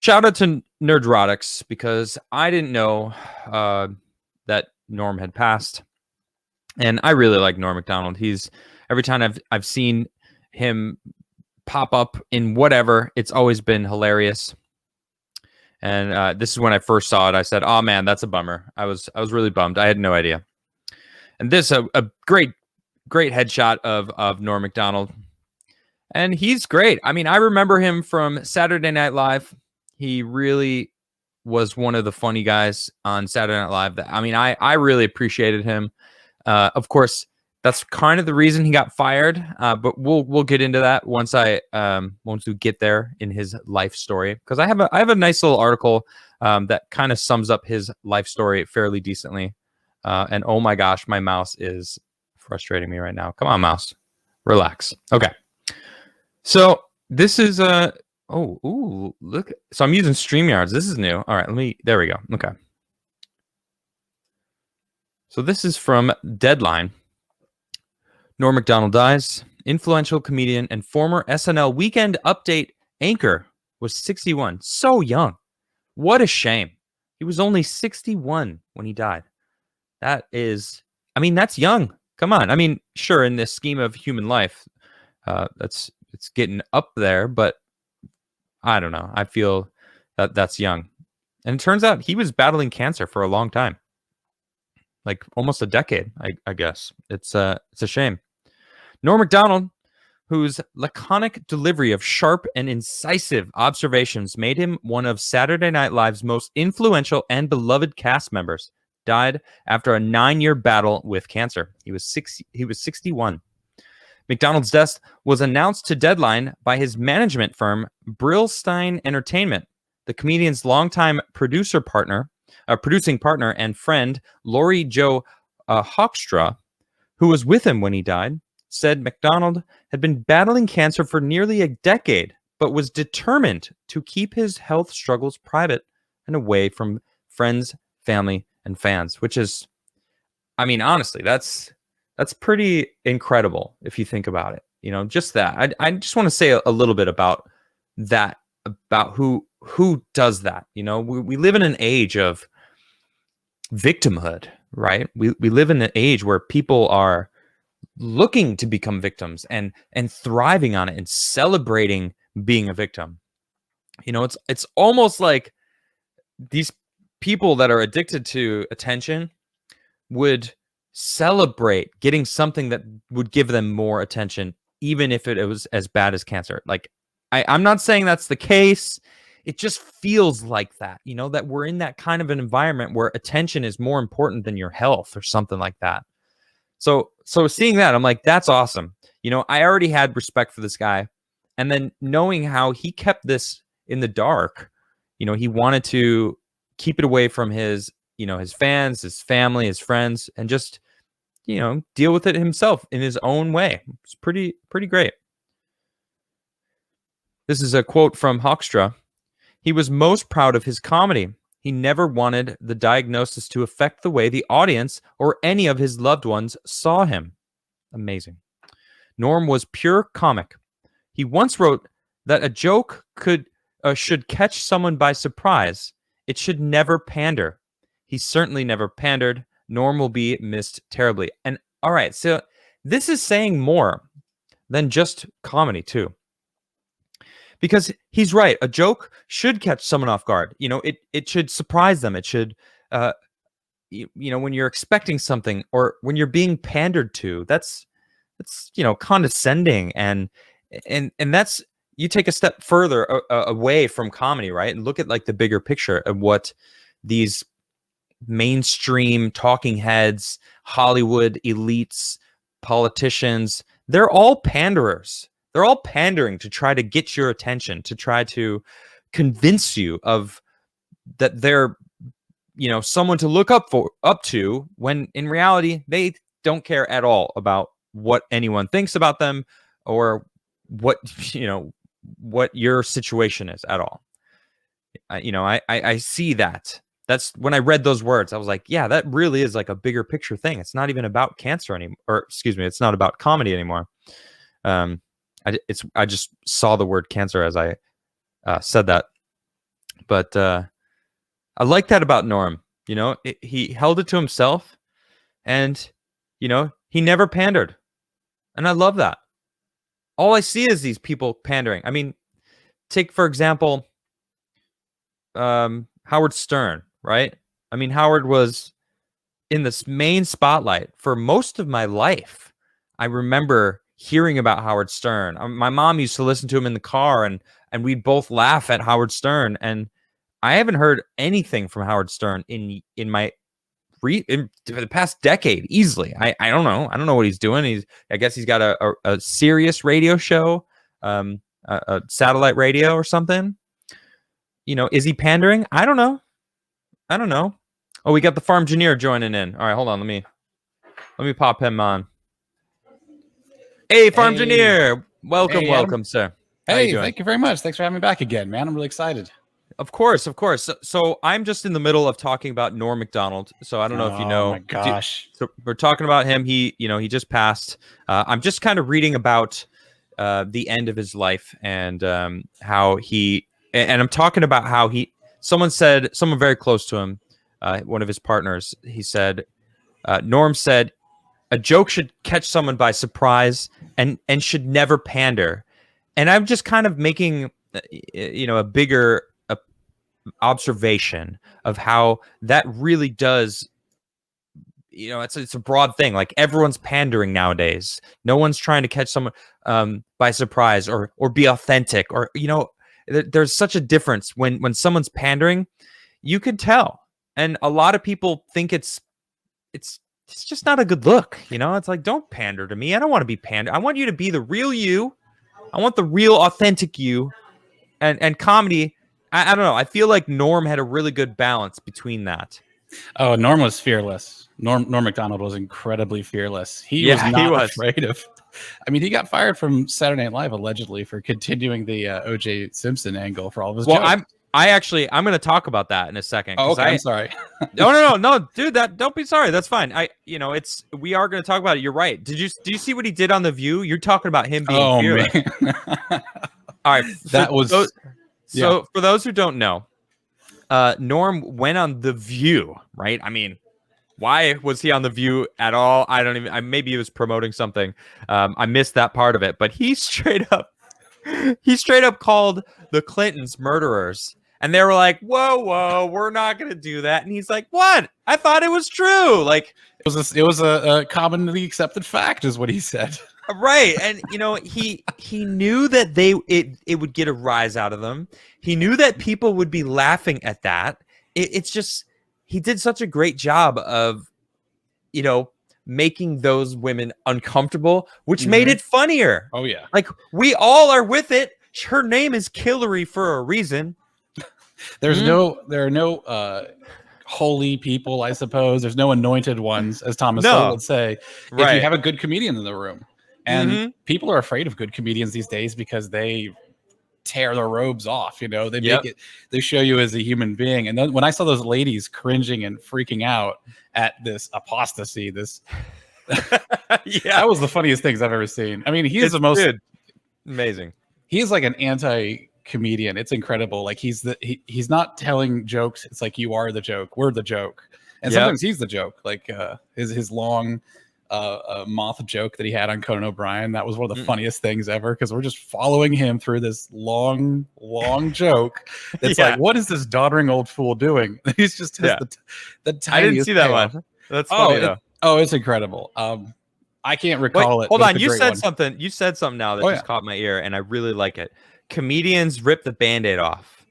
shout out to Nerdrotics because I didn't know that Norm had passed, and I really like Norm Macdonald. He's every time I've seen him pop up in whatever, it's always been hilarious. And this is when I first saw it. I said, "Oh man, that's a bummer." I was really bummed. I had no idea. And this a great headshot of Norm Macdonald, and he's great. I mean, I remember him from Saturday Night Live. He really was one of the funny guys on Saturday Night Live. I mean, I really appreciated him. Of course, that's kind of the reason he got fired. But we'll get into that once we get there in his life story, because I have a nice little article that kind of sums up his life story fairly decently. And oh my gosh, my mouse is frustrating me right now. Come on, mouse, relax. Okay, so this is look. So I'm using StreamYards. This is new. All right, there we go. Okay. So this is from Deadline. Norm Macdonald dies. Influential comedian and former SNL Weekend Update anchor was 61. So young. What a shame. He was only 61 when he died. That's young. Come on. I mean, sure, in this scheme of human life, it's getting up there, but I don't know. I feel that's young. And it turns out he was battling cancer for a long time. Like almost a decade, I guess. It's a shame. Norm Macdonald, whose laconic delivery of sharp and incisive observations made him one of Saturday Night Live's most influential and beloved cast members, died after a 9-year battle with cancer. He was 61. Macdonald's death was announced to Deadline by his management firm, Brillstein Entertainment. The comedian's longtime producing partner and friend, Laurie Jo Hoekstra, who was with him when he died, said Macdonald had been battling cancer for nearly a decade, but was determined to keep his health struggles private and away from friends, family, and fans, which is, I mean, honestly, that's pretty incredible if you think about it. You know, just that. I just want to say a little bit about that, about who does that. You know, we live in an age of victimhood, right? We live in an age where people are looking to become victims and thriving on it and celebrating being a victim. You know, it's almost like these people that are addicted to attention would celebrate getting something that would give them more attention, even if it was as bad as cancer. Like, I'm not saying that's the case. It just feels like that, you know, that we're in that kind of an environment where attention is more important than your health or something like that. So seeing that, I'm like, that's awesome. You know, I already had respect for this guy. And then knowing how he kept this in the dark, you know, he wanted to keep it away from his, you know, his fans, his family, his friends, and just, you know, deal with it himself in his own way. It's pretty great. This is a quote from Hoekstra. He was most proud of his comedy. He never wanted the diagnosis to affect the way the audience or any of his loved ones saw him. Amazing. Norm was pure comic. He once wrote that a joke should catch someone by surprise. It should never pander. He certainly never pandered. Norm will be missed terribly. And all right, so this is saying more than just comedy too. Because he's right. A joke should catch someone off guard. You know, it should surprise them. It should, you know, when you're expecting something or when you're being pandered to, that's you know, condescending and that's, you take a step further away from comedy, right? And look at like the bigger picture of what these mainstream talking heads, Hollywood elites, politicians, they're all panderers. They're all pandering to try to get your attention, to try to convince you of that they're, you know, someone to look up to, when in reality they don't care at all about what anyone thinks about them or what, you know, what your situation is at all. You know, I see that. That's when I read those words, I was like, yeah, that really is like a bigger picture thing. It's not even about cancer anymore, or excuse me, it's not about comedy anymore. I just saw the word cancer as I said that. But I like that about Norm. You know, he held it to himself, and you know, he never pandered, and I love that. All I see is these people pandering. I mean, take for example, Howard Stern, right? I mean, Howard was in this main spotlight for most of my life. I remember hearing about Howard Stern. My mom used to listen to him in the car, and we'd both laugh at Howard Stern. And I haven't heard anything from Howard Stern in the past decade easily. I don't know. I don't know what he's doing. I guess he's got a serious radio show, a satellite radio or something. You know, is he pandering? I don't know. Oh, we got the farm engineer joining in. All right, hold on. Let me pop him on. Hey, farm engineer. Welcome, sir. Hey, thank you very much. Thanks for having me back again, man. I'm really excited. Of course. So I'm just in the middle of talking about Norm Macdonald. So I don't know if you know. Oh my gosh. So we're talking about him. He just passed. I'm just kind of reading about the end of his life and how he. And I'm talking about how someone very close to him, one of his partners, he said, Norm said, a joke should catch someone by surprise and should never pander. And I'm just kind of making, a bigger observation of how that really does. You know, it's a broad thing. Like everyone's pandering nowadays. No one's trying to catch someone by surprise or be authentic or, there's such a difference when someone's pandering. You can tell, and a lot of people think it's just not a good look. You know, it's like, don't pander to me. I don't want to be pandered. I want you to be the real you. I want the real authentic you. And comedy, I don't know. I feel like Norm had a really good balance between that. Oh, Norm was fearless. Norm Macdonald was incredibly fearless. He was not afraid of. I mean, he got fired from Saturday Night Live allegedly for continuing the O.J. Simpson angle for all of his jokes. I'm going to talk about that in a second. Oh, okay. I'm sorry. No, dude. Don't be sorry. That's fine. We are going to talk about it. You're right. Do you see what he did on The View? You're talking about him being fearless. Man. All right, So for those who don't know, Norm went on The View, right? I mean, why was he on The View at all? Maybe he was promoting something. I missed that part of it, but he straight up called the Clintons murderers. And they were like, whoa, we're not going to do that. And he's like, what? I thought it was true. Like it was a commonly accepted fact is what he said. Right. And, he knew that it would get a rise out of them. He knew that people would be laughing at that. It's just, he did such a great job of, making those women uncomfortable, which made it funnier. Oh, yeah. Like, we all are with it. Her name is Hillary for a reason. There are no holy people, I suppose. There's no anointed ones, as Thomas Sowell would say. Right. If you have a good comedian in the room. And people are afraid of good comedians these days because they tear their robes off. They make it. They show you as a human being. And then when I saw those ladies cringing and freaking out at this apostasy, that was the funniest things I've ever seen. I mean, he's the most amazing. He's like an anti-comedian. It's incredible. Like he's not telling jokes. It's like, you are the joke. We're the joke. And sometimes he's the joke. Like his long moth joke that he had on Conan O'Brien. That was one of the funniest things ever, because we're just following him through this long joke. It's like, what is this doddering old fool doing? He's just the tiniest. I didn't see that one. That's funny though. It's incredible. I can't recall it. Hold on, you said something. You said something now that just caught my ear, and I really like it. Comedians rip the Band-Aid off,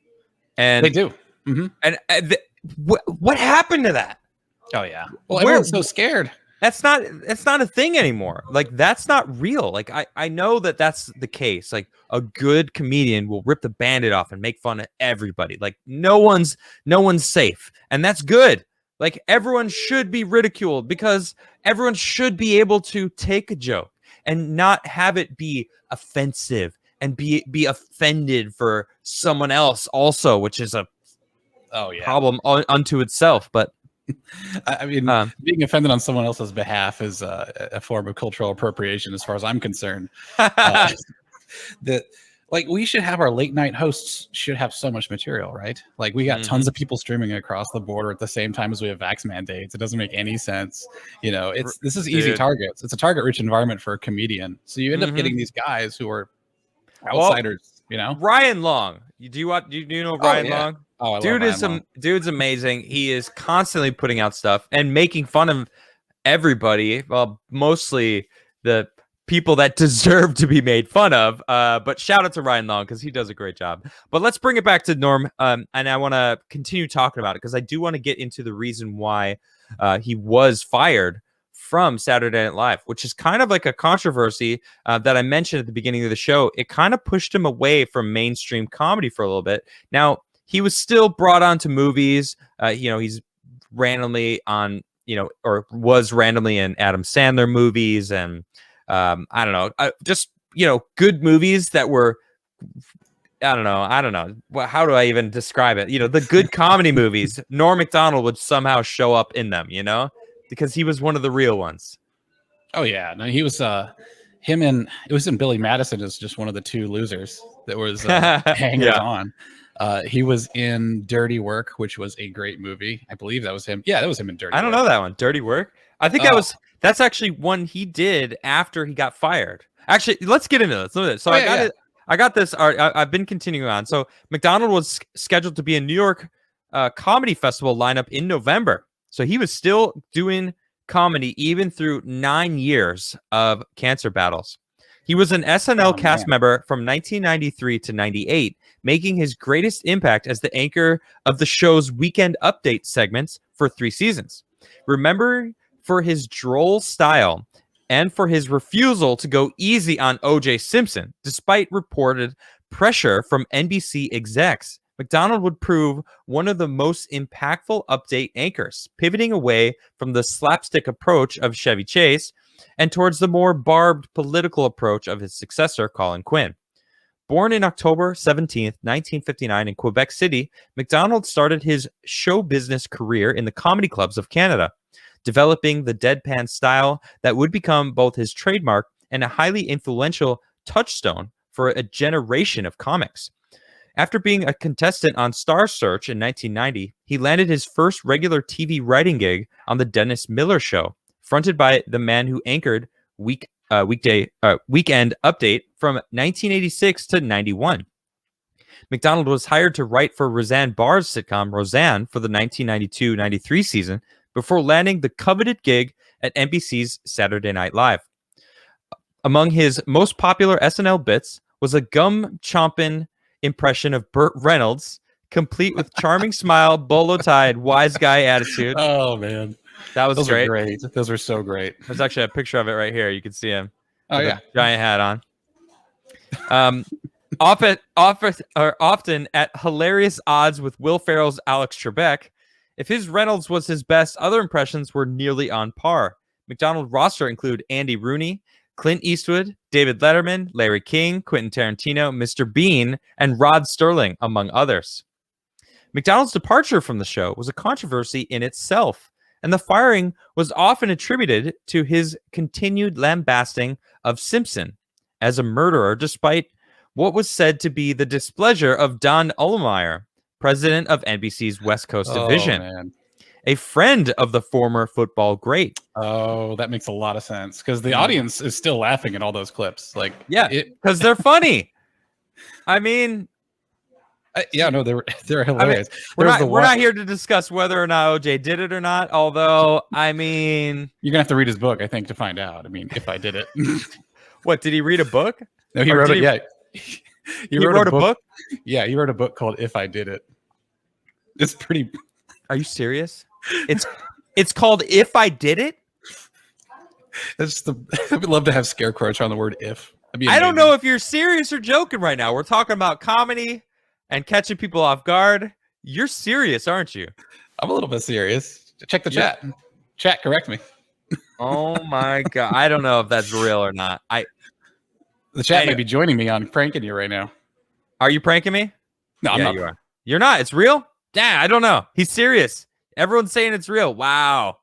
and they do. Mm-hmm. And what happened to that? Oh yeah. Well, everyone's so scared. That's not a thing anymore. Like, that's not real. Like, I know that that's the case. Like, a good comedian will rip the Band-Aid off and make fun of everybody. Like, no one's safe, and that's good. Like, everyone should be ridiculed, because everyone should be able to take a joke and not have it be offensive and be offended for someone else also, which is a problem unto itself. But I mean, being offended on someone else's behalf is a form of cultural appropriation, as far as I'm concerned. Like, we should have our late night hosts should have so much material, right? Like, we got tons of people streaming across the border at the same time as we have vax mandates. It doesn't make any sense. You know, this is easy targets. It's a target rich environment for a comedian. So you end up getting these guys who are outsiders, you know? Ryan Long. Do you know Ryan Long? Oh, I love Ryan Long. Dude's amazing. He is constantly putting out stuff and making fun of everybody. Well, mostly the people that deserve to be made fun of. But shout out to Ryan Long because he does a great job. But let's bring it back to Norm. And I want to continue talking about it because I do want to get into the reason why he was fired from Saturday Night Live, which is kind of like a controversy that I mentioned at the beginning of the show. It kind of pushed him away from mainstream comedy for a little bit. Now, he was still brought onto movies. He's randomly on, or was randomly in Adam Sandler movies and I don't know, just, good movies that were, I don't know. How do I even describe it? The good comedy movies, Norm Macdonald would somehow show up in them, because he was one of the real ones. Oh yeah. No, he was, it was in Billy Madison as just one of the two losers that was hangers on. He was in Dirty Work, which was a great movie. I believe that was him. Yeah, that was him in Dirty Work. I don't know that one. Dirty Work. I think that's actually one he did after he got fired. Actually, let's get into this. So I got this. I've been continuing on. So Macdonald was scheduled to be in New York Comedy Festival lineup in November. So he was still doing comedy even through 9 years of cancer battles. He was an SNL cast member from 1993 to 98, making his greatest impact as the anchor of the show's Weekend Update segments for 3 seasons. Remember for his droll style and for his refusal to go easy on O.J. Simpson, despite reported pressure from NBC execs. Macdonald would prove one of the most impactful update anchors, pivoting away from the slapstick approach of Chevy Chase and towards the more barbed political approach of his successor, Colin Quinn. Born in October 17th, 1959 in Quebec City, Macdonald started his show business career in the comedy clubs of Canada, developing the deadpan style that would become both his trademark and a highly influential touchstone for a generation of comics. After being a contestant on Star Search in 1990, he landed his first regular TV writing gig on The Dennis Miller Show, fronted by the man who anchored Weekend Update from 1986 to 91. Macdonald was hired to write for Roseanne Barr's sitcom Roseanne for the 1992-93 season before landing the coveted gig at NBC's Saturday Night Live. Among his most popular SNL bits was a gum-chomping impression of Burt Reynolds, complete with charming smile, bolo-tied, wise guy attitude. Oh, man. That was Those great. Are great. Those were so great. There's actually a picture of it right here. You can see him. Oh, yeah. Giant hat on. Often at hilarious odds with Will Ferrell's Alex Trebek, if his Reynolds was his best, other impressions were nearly on par. Macdonald's roster include Andy Rooney, Clint Eastwood, David Letterman, Larry King, Quentin Tarantino, Mr. Bean, and Rod Sterling, among others. Macdonald's departure from the show was a controversy in itself, and the firing was often attributed to his continued lambasting of Simpson as a murderer, despite what was said to be the displeasure of Don Ohlmeyer, president of NBC's West Coast Division, man. A friend of the former football great. Oh, that makes a lot of sense because the audience is still laughing at all those clips. Like, yeah, because they're funny. I mean, they're hilarious. I mean, we're not here to discuss whether or not OJ did it or not. Although, I mean, you're gonna have to read his book, I think, to find out. I mean, if I did it. What, did he read a book? No, he wrote it. Yeah, he wrote a book. Yeah, he wrote a book called "If I Did It." It's pretty. Are you serious? It's called "If I Did It." I would love to have scare quotes on the word "if." I don't know if you're serious or joking right now. We're talking about comedy and catching people off guard. You're serious, aren't you? I'm a little bit serious. Check the chat. Chat, correct me. Oh my god! I don't know if that's real or not. The chat may be joining me on pranking you right now. Are you pranking me? No, I'm not. You are. You're not. It's real? Yeah, I don't know. He's serious. Everyone's saying it's real. Wow.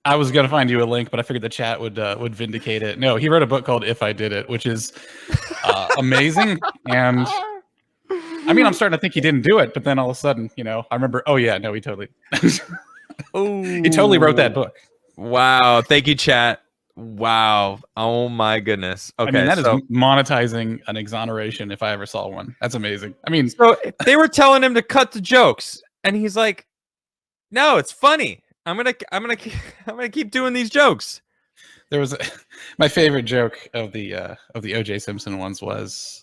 I was gonna find you a link, but I figured the chat would vindicate it. No, he wrote a book called "If I Did It," which is amazing. And I mean, I'm starting to think he didn't do it, but then all of a sudden, I remember. Oh yeah, no, he totally, he totally wrote that book. Wow! Thank you, chat. Wow! Oh my goodness. Okay, I mean, that is monetizing an exoneration if I ever saw one. That's amazing. I mean, so they were telling him to cut the jokes, and he's like, "No, it's funny. I'm gonna keep doing these jokes." There was my favorite joke of the O.J. Simpson ones was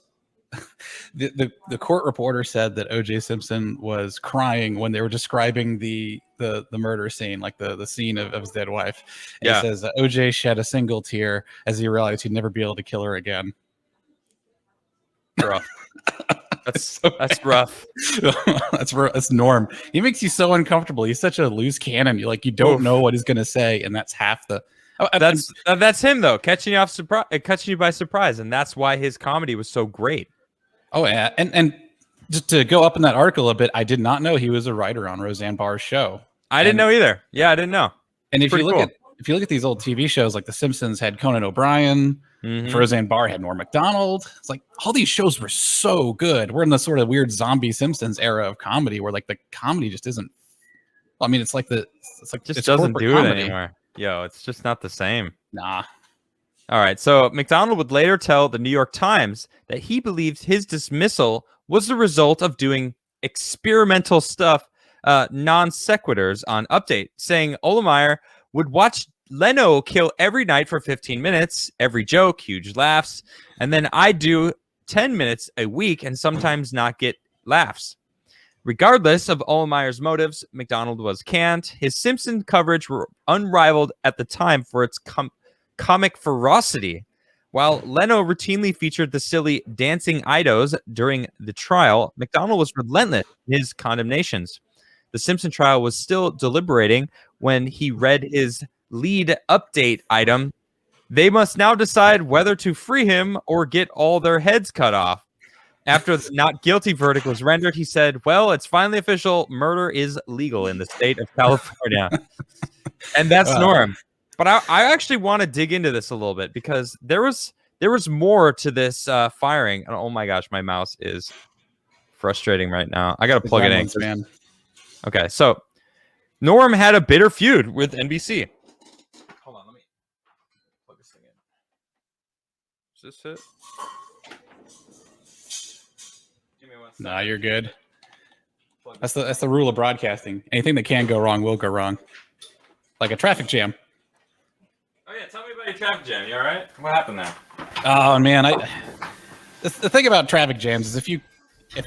the court reporter said that O.J. Simpson was crying when they were describing the murder scene, like the scene of his dead wife. And he says O.J. shed a single tear as he realized he'd never be able to kill her again. Rough. That's rough. That's Norm. He makes you so uncomfortable. He's such a loose cannon. You don't know what he's gonna say, and that's half the. That's him though, catching you by surprise, and that's why his comedy was so great. Oh yeah, and just to go up in that article a bit, I did not know he was a writer on Roseanne Barr's show. I didn't know either. Yeah, I didn't know. And if you look at these old TV shows, like The Simpsons had Conan O'Brien, Roseanne Barr had Norm Macdonald. It's like all these shows were so good. We're in the sort of weird zombie Simpsons era of comedy, where like the comedy just isn't. Well, I mean, it's just doesn't do it anymore. Yo, it's just not the same. Nah. All right. So Macdonald would later tell the New York Times that he believes his dismissal was the result of doing experimental stuff, non sequiturs on Update, saying Ohlmeyer would watch Leno kill every night for 15 minutes, every joke, huge laughs, and then I do 10 minutes a week and sometimes not get laughs. Regardless of Ohlmeyer's motives, Macdonald was canned. His Simpson coverage were unrivaled at the time for its comic ferocity. While Leno routinely featured the silly dancing idos during the trial, Macdonald was relentless in his condemnations. The Simpson trial was still deliberating when he read his lead update item. They must now decide whether to free him or get all their heads cut off. After the not guilty verdict was rendered, he said, "Well, it's finally official. Murder is legal in the state of California." And that's Norm. But I actually want to dig into this a little bit because there was more to this firing. And oh my gosh, my mouse is frustrating right now. I got to plug it in. Man. Okay, so Norm had a bitter feud with NBC. Hold on, let me plug this thing in. Is this it? Nah, you're good. That's the rule of broadcasting. Anything that can go wrong will go wrong. Like a traffic jam. Oh yeah, tell me about your traffic jam. You all right? What happened there? Oh man, the thing about traffic jams is if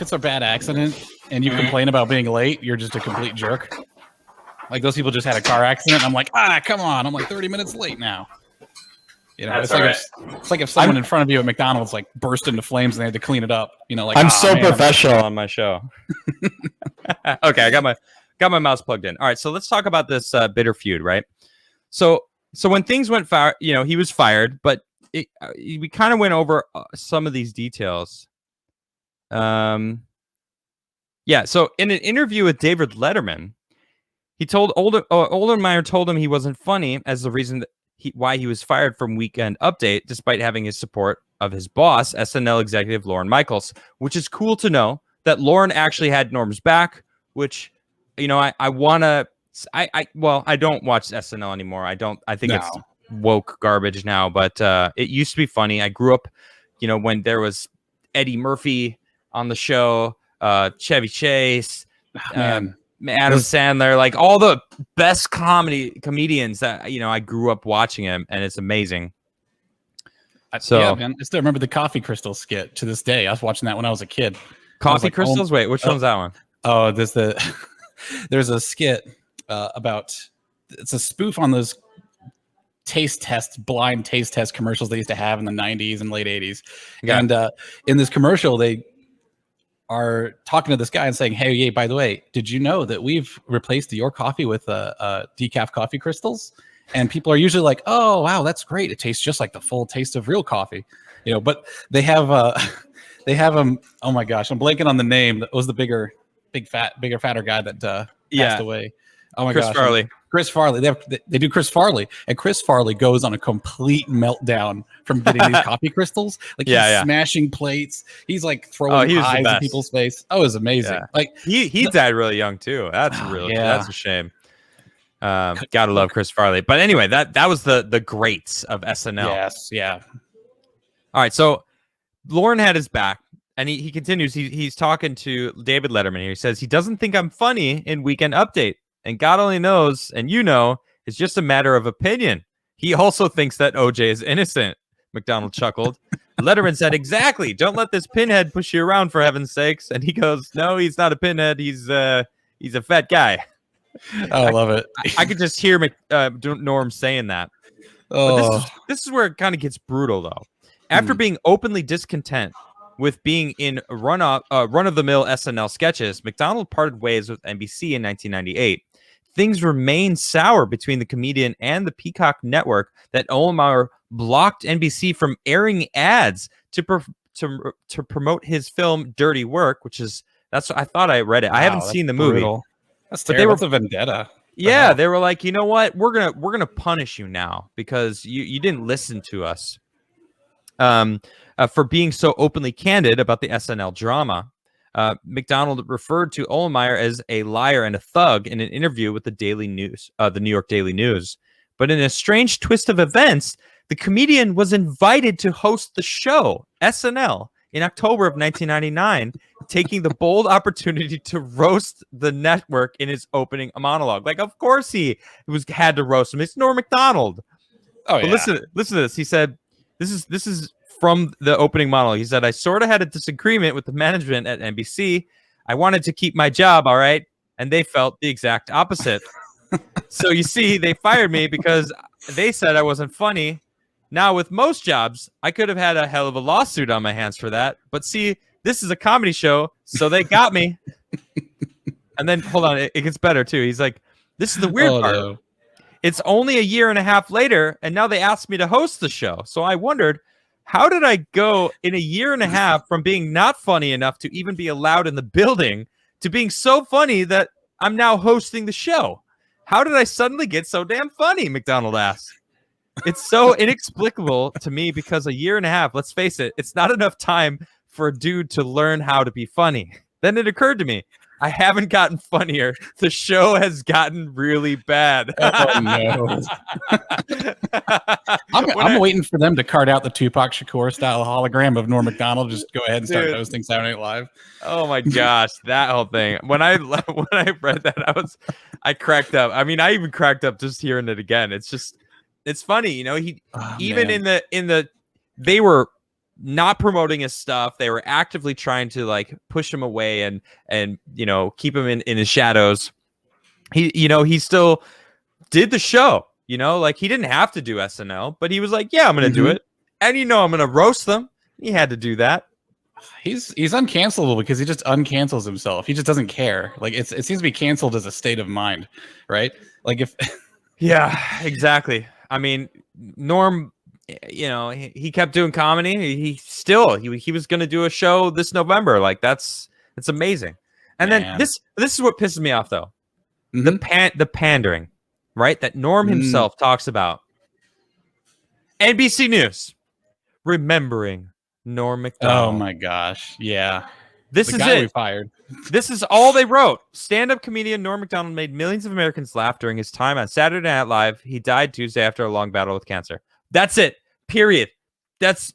it's a bad accident and you complain about being late, you're just a complete jerk. Like those people just had a car accident. I'm like, come on. I'm like 30 minutes late now. It's like if someone in front of you at McDonald's like burst into flames and they had to clean it up. I'm so professional on my show. Okay, I got my mouse plugged in. All right, so let's talk about this bitter feud, right? So when things went he was fired, but we kind of went over some of these details. So in an interview with David Letterman, he told Ohlmeyer told him he wasn't funny as the reason that why he was fired from Weekend Update, despite having his support of his boss, SNL executive Lorne Michaels, which is cool to know that Lorne actually had Norm's back, which, I don't watch SNL anymore. I think it's woke garbage now, but it used to be funny. I grew up, when there was Eddie Murphy on the show, Chevy Chase, Adam Sandler, like all the best comedians that I grew up watching him, and it's amazing. So yeah, man, I still remember the Coffee Crystal skit to this day. I was watching that when I was a kid. Coffee Crystals? Wait, which one's that one? Oh, there's a skit about, it's a spoof on those blind taste test commercials they used to have in the 90s and late 80s. Yeah. And in this commercial, they are talking to this guy and saying, "Hey, by the way, did you know that we've replaced your coffee with decaf coffee crystals?" And people are usually like, "Oh, wow, that's great. It tastes just like the full taste of real coffee." But they have oh my gosh, I'm blanking on the name. That was the bigger fatter guy that passed away. Oh my gosh. Chris Farley. They do Chris Farley, and Chris Farley goes on a complete meltdown from getting these coffee crystals. Like he's smashing plates. He's like throwing pies in people's face. Oh, it was amazing. Yeah. Like he died really young too. That's that's a shame. Gotta love Chris Farley. But anyway, that was the greats of SNL. Yes, yeah. All right, so Lorne had his back, and he continues. He's talking to David Letterman here. He says he doesn't think I'm funny in Weekend Update, and God only knows, and it's just a matter of opinion. He also thinks that OJ is innocent. McDonald chuckled. Letterman said, exactly. Don't let this pinhead push you around, for heaven's sakes. And he goes, no, he's not a pinhead. He's a fat guy. I love it. I could just hear Norm saying that. Oh. But this is where it kind of gets brutal, though. After being openly discontent with being in run-of-the-mill SNL sketches, McDonald parted ways with NBC in 1998. Things remained sour between the comedian and the Peacock network that Ohlmeyer blocked NBC from airing ads to promote his film Dirty Work, that's what I thought I read it. Wow, I haven't seen the movie. Brutal. That's terrible. That's a vendetta. Yeah, they were like, you know what? We're gonna punish you now because you didn't listen to us. For being so openly candid about the SNL drama. McDonald referred to Ohlmeyer as a liar and a thug in an interview with the New York Daily News. But in a strange twist of events, the comedian was invited to host the show, SNL, in October of 1999, taking the bold opportunity to roast the network in his opening monologue. Like, of course he had to roast him. It's Norm Macdonald. Oh, but yeah. Listen to this. He said, this is from the opening monologue. He said, I sort of had a disagreement with the management at NBC. I wanted to keep my job, all right? And they felt the exact opposite. So you see, they fired me because they said I wasn't funny. Now, with most jobs, I could have had a hell of a lawsuit on my hands for that. But see, this is a comedy show, so they got me. And then, hold on, it gets better, too. He's like, this is the weird part. No. It's only a year and a half later, and now they asked me to host the show. So I wondered, how did I go in a year and a half from being not funny enough to even be allowed in the building to being so funny that I'm now hosting the show? How did I suddenly get so damn funny? McDonald asked. It's so inexplicable to me because a year and a half, let's face it, it's not enough time for a dude to learn how to be funny. Then it occurred to me, I haven't gotten funnier. The show has gotten really bad. Oh, no. I'm waiting for them to cart out the Tupac Shakur style hologram of Norm Macdonald. Just go ahead and start hosting Saturday Night Live. Oh my gosh, that whole thing. When I read that, I cracked up. I mean, I even cracked up just hearing it again. It's funny, you know. They were not promoting his stuff. They were actively trying to like push him away and keep him in his shadows. He still did the show, like he didn't have to do SNL, but he was like, yeah, I'm going to do it. And I'm going to roast them. He had to do that. He's uncancelable because he just uncancels himself. He just doesn't care. Like it seems to be canceled as a state of mind, right? Like if yeah, exactly. I mean, Norm, he kept doing comedy. He was going to do a show this November. Like it's amazing. And then this is what pisses me off though. The pandering, right? That Norm himself talks about. NBC News, remembering Norm Macdonald. Oh my gosh. Yeah. This is it. We fired. This is all they wrote. Stand-up comedian Norm Macdonald made millions of Americans laugh during his time on Saturday Night Live. He died Tuesday after a long battle with cancer. That's it. Period. That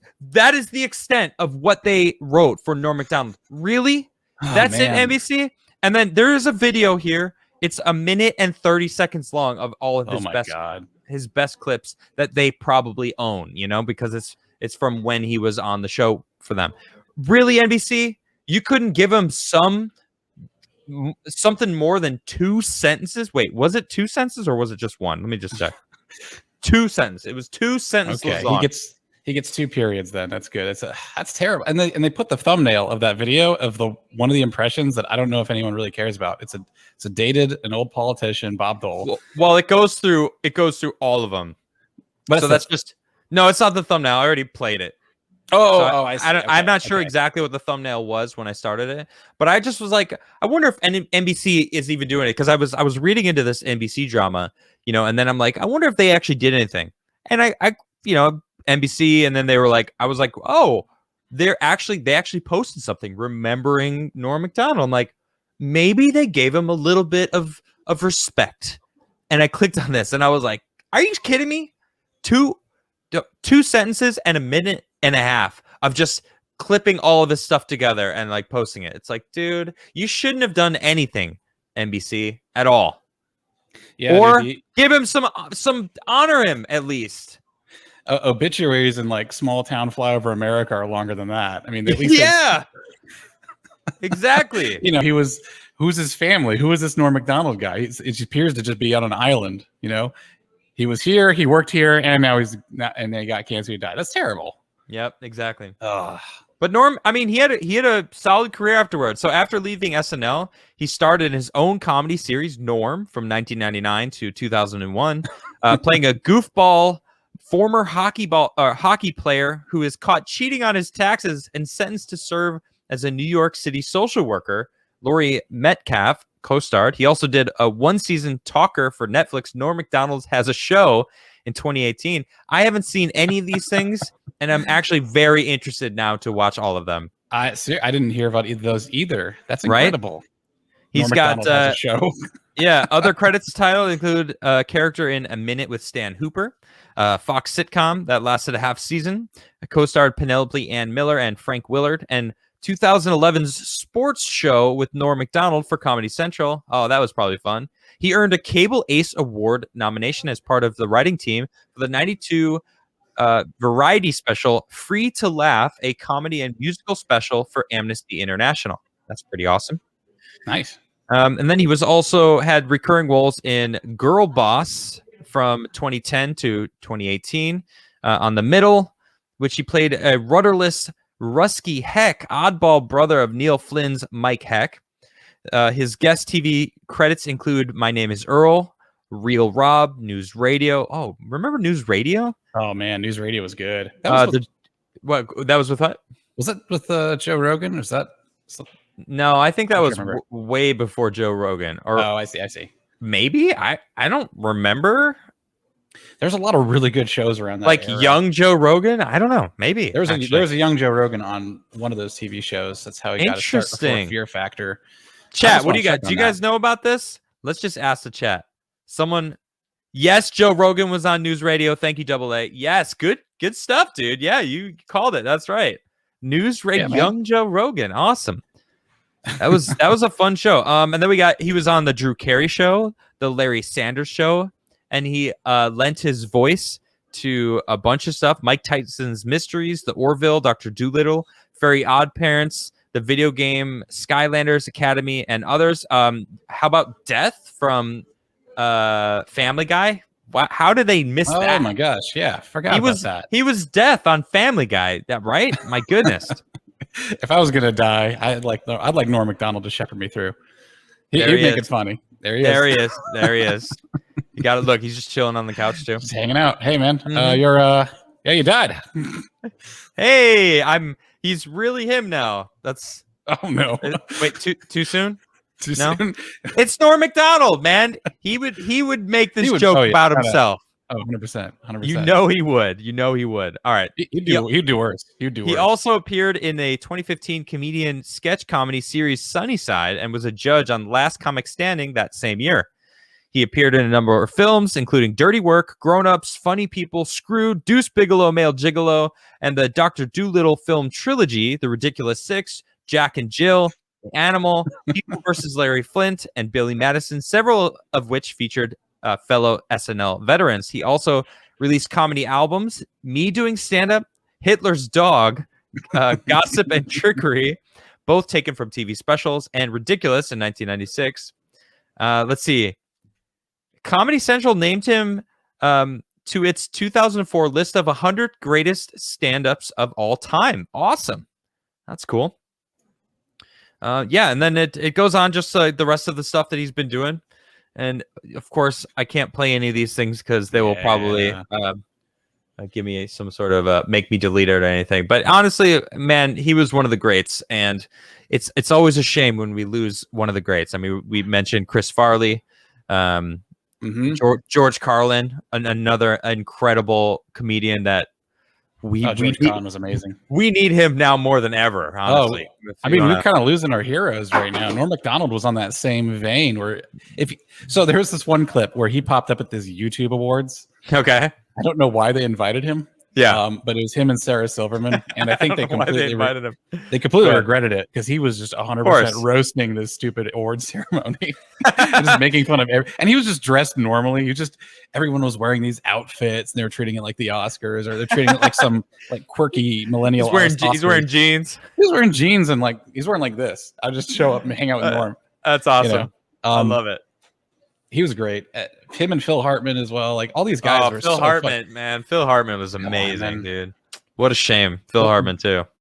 is the extent of what they wrote for Norm Macdonald. Really? That's it, NBC? And then there is a video here. It's 1 minute and 30 seconds long of all of his best clips that they probably own, because it's from when he was on the show for them. Really, NBC? You couldn't give him something more than 2 sentences? Wait, was it 2 sentences or was it just one? Let me just check. 2 sentences. It was 2 sentences long. He gets 2 periods then. That's good. That's terrible. And they put the thumbnail of that video of one of the impressions that I don't know if anyone really cares about. It's an old politician, Bob Dole. Well, it goes through all of them. But so that's just no, it's not the thumbnail. I already played it. Oh, So I see. I'm Okay, not sure okay. exactly what the thumbnail was when I started it, but I just was like, I wonder if NBC is even doing it, because I was reading into this NBC drama, and then I'm like, I wonder if they actually did anything. And I NBC, and then they were like, I was like, oh, they actually posted something remembering Norm Macdonald. I'm like, maybe they gave him a little bit of respect. And I clicked on this, and I was like, are you kidding me? Two sentences and a minute and a half of just clipping all of this stuff together and like posting it. It's like, dude, you shouldn't have done anything, NBC, at all. Yeah, Or dude, give him some honor him at least. obituaries in like small town flyover America are longer than that. I mean, at least Yeah, exactly. who's his family? Who is this Norm Macdonald guy? It appears to just be on an island. He was here, he worked here, and now he's not, and then he got cancer, he died. That's terrible. Yep, exactly. Ugh. But Norm, I mean, he had a solid career afterwards. So after leaving SNL, he started his own comedy series, Norm, from 1999 to 2001, playing a goofball former hockey player who is caught cheating on his taxes and sentenced to serve as a New York City social worker. Laurie Metcalf co-starred. He also did a one-season talker for Netflix. Norm Macdonald Has a Show in 2018. I haven't seen any of these things, and I'm actually very interested now to watch all of them. I didn't hear about those either. That's Right? incredible. He's Norm got Macdonald Has a Show. Yeah, other credits titled include a character in A Minute with Stan Hooper, Fox sitcom that lasted a half season, co-starred Penelope Ann Miller and Frank Willard, and 2011's sports show with Norm Macdonald for Comedy Central. Oh, that was probably fun. He earned a Cable Ace Award nomination as part of the writing team for the 92 variety special Free to Laugh, a comedy and musical special for Amnesty International. That's pretty awesome. Nice. And then he was also had recurring roles in Girl Boss from 2010 to 2018, on The Middle, which he played a rudderless Rusky Heck, oddball brother of Neil Flynn's Mike Heck. His guest TV credits include My Name is Earl, Real Rob, News Radio. Oh, remember News Radio? Oh man, News Radio was good. That was with what? Was that with Joe Rogan? Or is that? No, I think that was remember. way before Joe Rogan. Or I see. Maybe I don't remember. There's a lot of really good shows around that. Like era. Young Joe Rogan? I don't know. Maybe there was a young Joe Rogan on one of those TV shows. That's how he got his start before Fear Factor. Chat, what do you got? Do you guys know about this? Let's just ask the chat. Someone. Yes, Joe Rogan was on News Radio. Thank you, Double A. Yes, good stuff, dude. Yeah, you called it. That's right. News Radio, Young Joe Rogan. Awesome. That was a fun show. And then he was on the Drew Carey Show, the Larry Sanders Show, and he lent his voice to a bunch of stuff. Mike Tyson's Mysteries, The Orville, Dr. Dolittle, Very Odd Parents, the video game Skylanders Academy, and others. How about Death from Family Guy? How did they miss that? Oh my gosh, yeah, forgot about that. He was Death on Family Guy. That right? My goodness. If I was gonna die, I'd like Norm Macdonald to shepherd me through. He'd make it funny. There he is. There he is. You got to look. He's just chilling on the couch too. Just hanging out. Hey man, Mm-hmm. you died. Hey, he's really him now. That's oh no. Wait, too soon? Too soon? It's Norm Macdonald, man. He would make this joke about himself. Oh, 100%. You know he would. All right. He'd do worse. He also appeared in a 2015 comedian sketch comedy series Sunnyside and was a judge on Last Comic Standing that same year. He appeared in a number of films, including Dirty Work, Grown Ups, Funny People, Screwed, Deuce Bigelow, Male Gigolo, and the Dr. Dolittle film trilogy, The Ridiculous Six, Jack and Jill, Animal, People vs. Larry Flint, and Billy Madison, several of which featured fellow SNL veterans. He also released comedy albums, Me Doing Stand-Up, Hitler's Dog, Gossip and Trickery, both taken from TV specials, and Ridiculous in 1996. Let's see. Comedy Central named him to its 2004 list of 100 greatest stand-ups of all time. Awesome. That's cool. And then it goes on just the rest of the stuff that he's been doing. And of course, I can't play any of these things because they will probably give me some sort of make me delete it or anything. But honestly, man, he was one of the greats, and it's always a shame when we lose one of the greats. I mean, we mentioned Chris Farley, George Carlin, another incredible comedian that George Carlin was amazing. We need him now more than ever, honestly. I mean, we're kind of losing our heroes right now. Norm Macdonald was on that same vein where there was this one clip where he popped up at this YouTube Awards. Okay. I don't know why they invited him. Yeah. But it was him and Sarah Silverman. And I think they completely invited him. They completely regretted it because he was just 100% roasting this stupid award ceremony. Just making fun of and he was just dressed normally. Everyone was wearing these outfits and they were treating it like the Oscars, or they're treating it like some like quirky millennial. He's wearing jeans. He's wearing jeans and he's wearing like this. I'll just show up and hang out with Norm. That's awesome. I love it. He was great. Him and Phil Hartman as well. Like all these guys were Phil so Hartman, fun. man. Phil Hartman was amazing, dude. What a shame. Phil Hartman too.